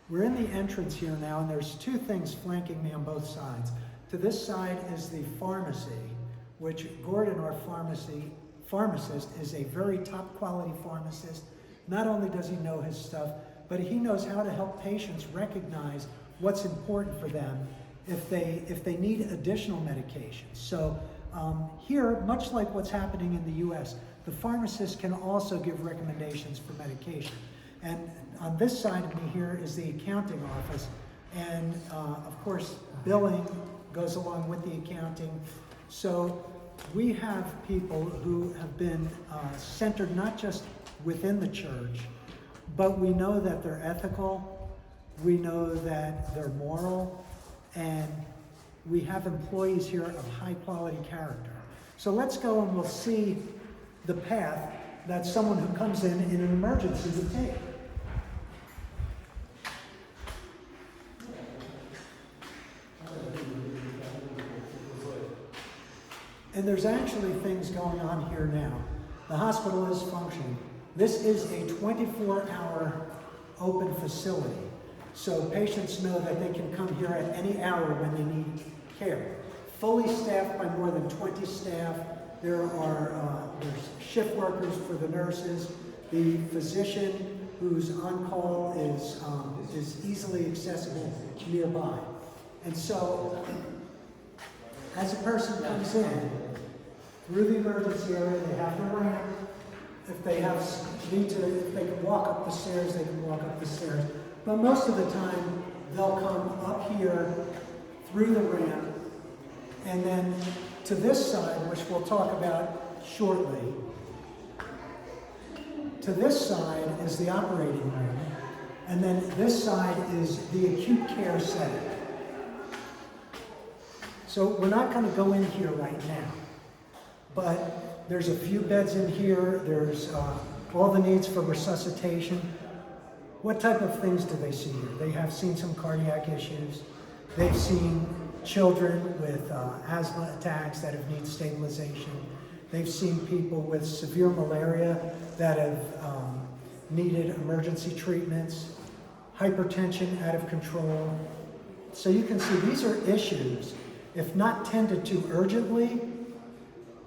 We're in the entrance here now, and there's two things flanking me on both sides. To this side is the pharmacy, which Gordon, our pharmacist, is a very top quality pharmacist. Not only does he know his stuff, but he knows how to help patients recognize what's important for them if they need additional medications. So here, much like what's happening in the US, the pharmacist can also give recommendations for medication. And on this side of me here is the accounting office. And of course, billing goes along with the accounting. So we have people who have been centered not just within the church, but we know that they're ethical, we know that they're moral, and we have employees here of high quality character. So let's go and we'll see the path that someone who comes in an emergency would take. And there's actually things going on here now. The hospital is functioning. This is a 24-hour open facility. So patients know that they can come here at any hour when they need care. Fully staffed by more than 20 staff. There's shift workers for the nurses. The physician who's on call is easily accessible nearby. And so, as a person comes in through the emergency area, they have the ramp. If they can walk up the stairs, they can walk up the stairs. But most of the time, they'll come up here through the ramp, and then to this side, which we'll talk about shortly. To this side is the operating room, and then this side is the acute care setting. So we're not going to go in here right now, but there's a few beds in here. There's all the needs for resuscitation. What type of things do they see here? They have seen some cardiac issues. They've seen children with asthma attacks that have needed stabilization. They've seen people with severe malaria that have needed emergency treatments, hypertension out of control. So you can see these are issues, if not tended to urgently,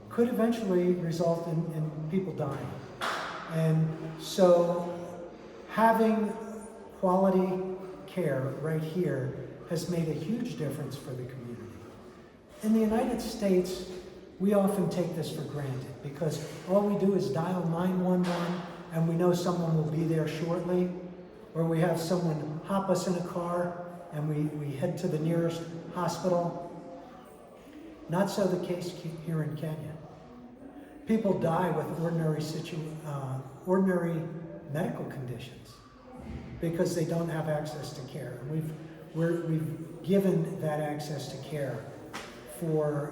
could eventually result in people dying. And so having quality care right here has made a huge difference for the community. In the United States, we often take this for granted because all we do is dial 911 and we know someone will be there shortly, or we have someone hop us in a car and we head to the nearest hospital. Not so the case here in Kenya. People die with ordinary medical conditions because they don't have access to care. And we've given that access to care for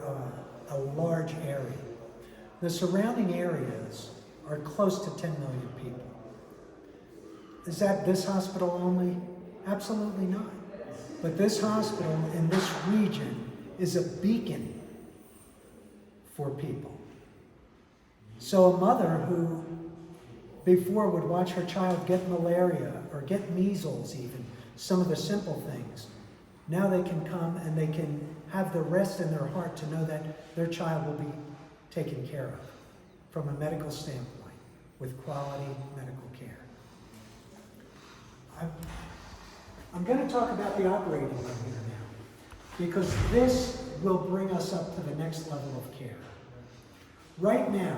a large area. The surrounding areas are close to 10 million people. Is that this hospital only? Absolutely not. But this hospital in this region is a beacon for people. So a mother who before would watch her child get malaria or get measles even, some of the simple things, now they can come and they can have the rest in their heart to know that their child will be taken care of from a medical standpoint with quality medical care. I'm going to talk about the operating room here now, because this will bring us up to the next level of care. Right now,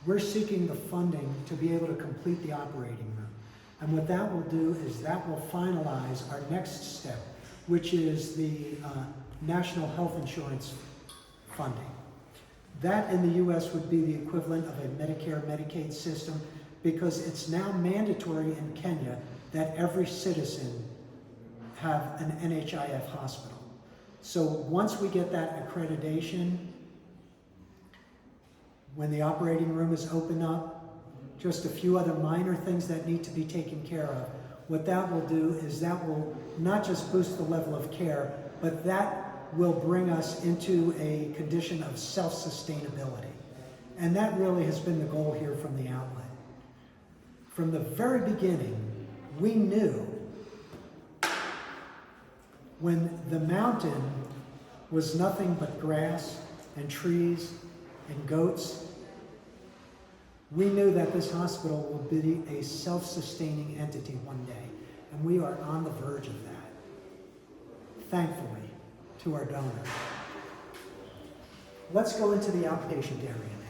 we're seeking the funding to be able to complete the operating room. And what that will do is that will finalize our next step, which is the National Health Insurance funding. That in the US would be the equivalent of a Medicare, Medicaid system, because it's now mandatory in Kenya that every citizen have an NHIF hospital. So once we get that accreditation, when the operating room is opened up, just a few other minor things that need to be taken care of. What that will do is that will not just boost the level of care, but that will bring us into a condition of self-sustainability. And that really has been the goal here from the outlet. From the very beginning, we knew when the mountain was nothing but grass and trees and goats, we knew that this hospital will be a self-sustaining entity one day, and we are on the verge of that, thankfully, to our donor. Let's go into the outpatient area now.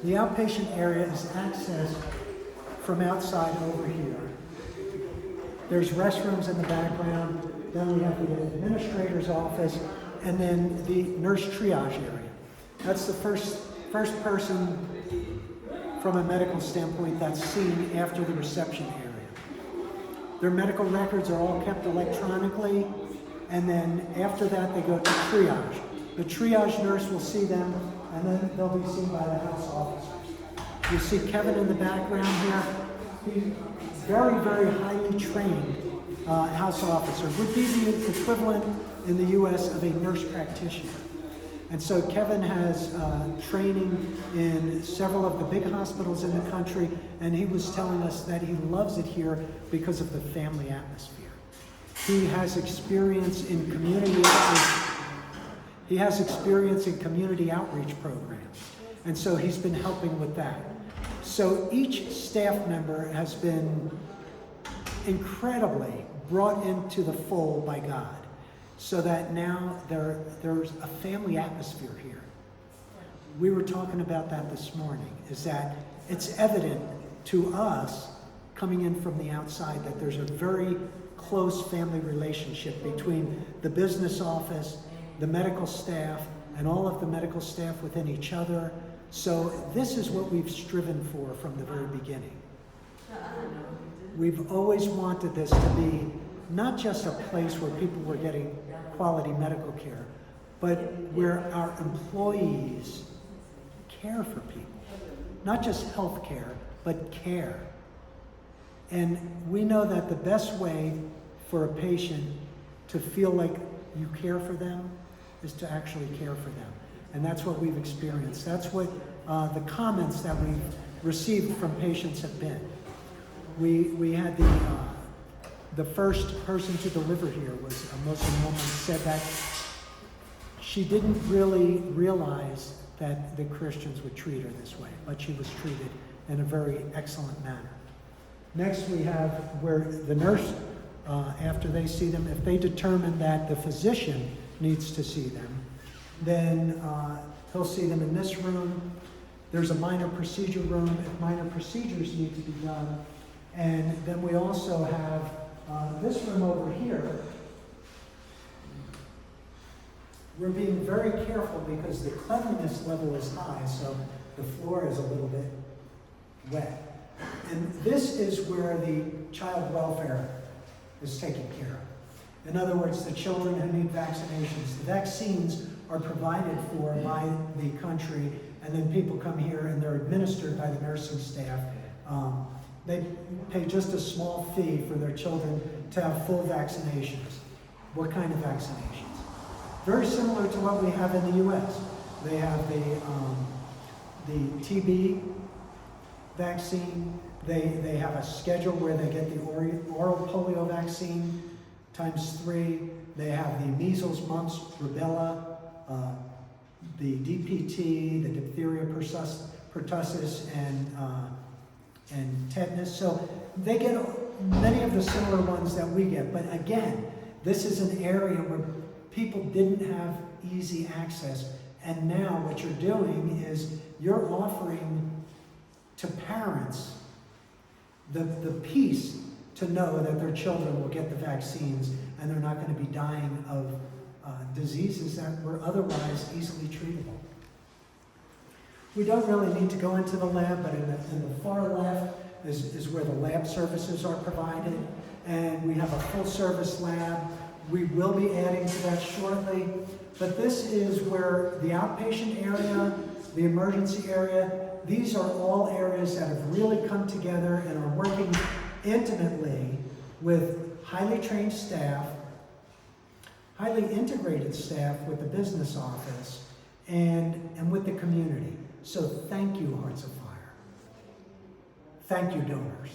The outpatient area is accessed from outside over here. There's restrooms in the background, then we have the administrator's office, and then the nurse triage area. That's the first person from a medical standpoint that's seen after the reception area. Their medical records are all kept electronically, and then after that they go to triage. The triage nurse will see them, and then they'll be seen by the house officers. You see Kevin in the background here. He's very, very highly trained house officer. Would be the equivalent in the U.S. of a nurse practitioner. And so Kevin has training in several of the big hospitals in the country, and he was telling us that he loves it here because of the family atmosphere. He has experience in community outreach. He has experience in community outreach programs, and so he's been helping with that. So each staff member has been incredibly brought into the fold by God, so that now there's a family atmosphere here. We were talking about that this morning, is that it's evident to us coming in from the outside that there's a very close family relationship between the business office, the medical staff, and all of the medical staff within each other. So this is what we've striven for from the very beginning. We've always wanted this to be not just a place where people were getting quality medical care, but where our employees care for people. Not just health care, but care. And we know that the best way for a patient to feel like you care for them is to actually care for them. And that's what we've experienced. That's what the comments that we've received from patients have been. We had the first person to deliver here was a Muslim woman, said that she didn't really realize that the Christians would treat her this way, but she was treated in a very excellent manner. Next we have where the nurse, after they see them, if they determine that the physician needs to see them, then he'll see them in this room. There's a minor procedure room if minor procedures need to be done. And then we also have this room over here. We're being very careful because the cleanliness level is high, so the floor is a little bit wet. And this is where the child welfare is taken care of. In other words, the children who need vaccinations. The vaccines are provided for by the country, and then people come here and they're administered by the nursing staff. They pay just a small fee for their children to have full vaccinations. What kind of vaccinations? Very similar to what we have in the U.S. They have the TB vaccine. They have a schedule where they get the oral polio vaccine ×3. They have the measles, mumps, rubella, the DPT, the diphtheria, pertussis, and tetanus. So they get many of the similar ones that we get. But again, this is an area where people didn't have easy access. And now what you're doing is you're offering to parents the peace to know that their children will get the vaccines and they're not going to be dying of diseases that were otherwise easily treatable. We don't really need to go into the lab, but in the far left is where the lab services are provided, and we have a full service lab. We will be adding to that shortly, but this is where the outpatient area, the emergency area, these are all areas that have really come together and are working intimately with highly trained staff highly integrated staff with the business office and with the community. So thank you, Hearts of Fire. Thank you, donors.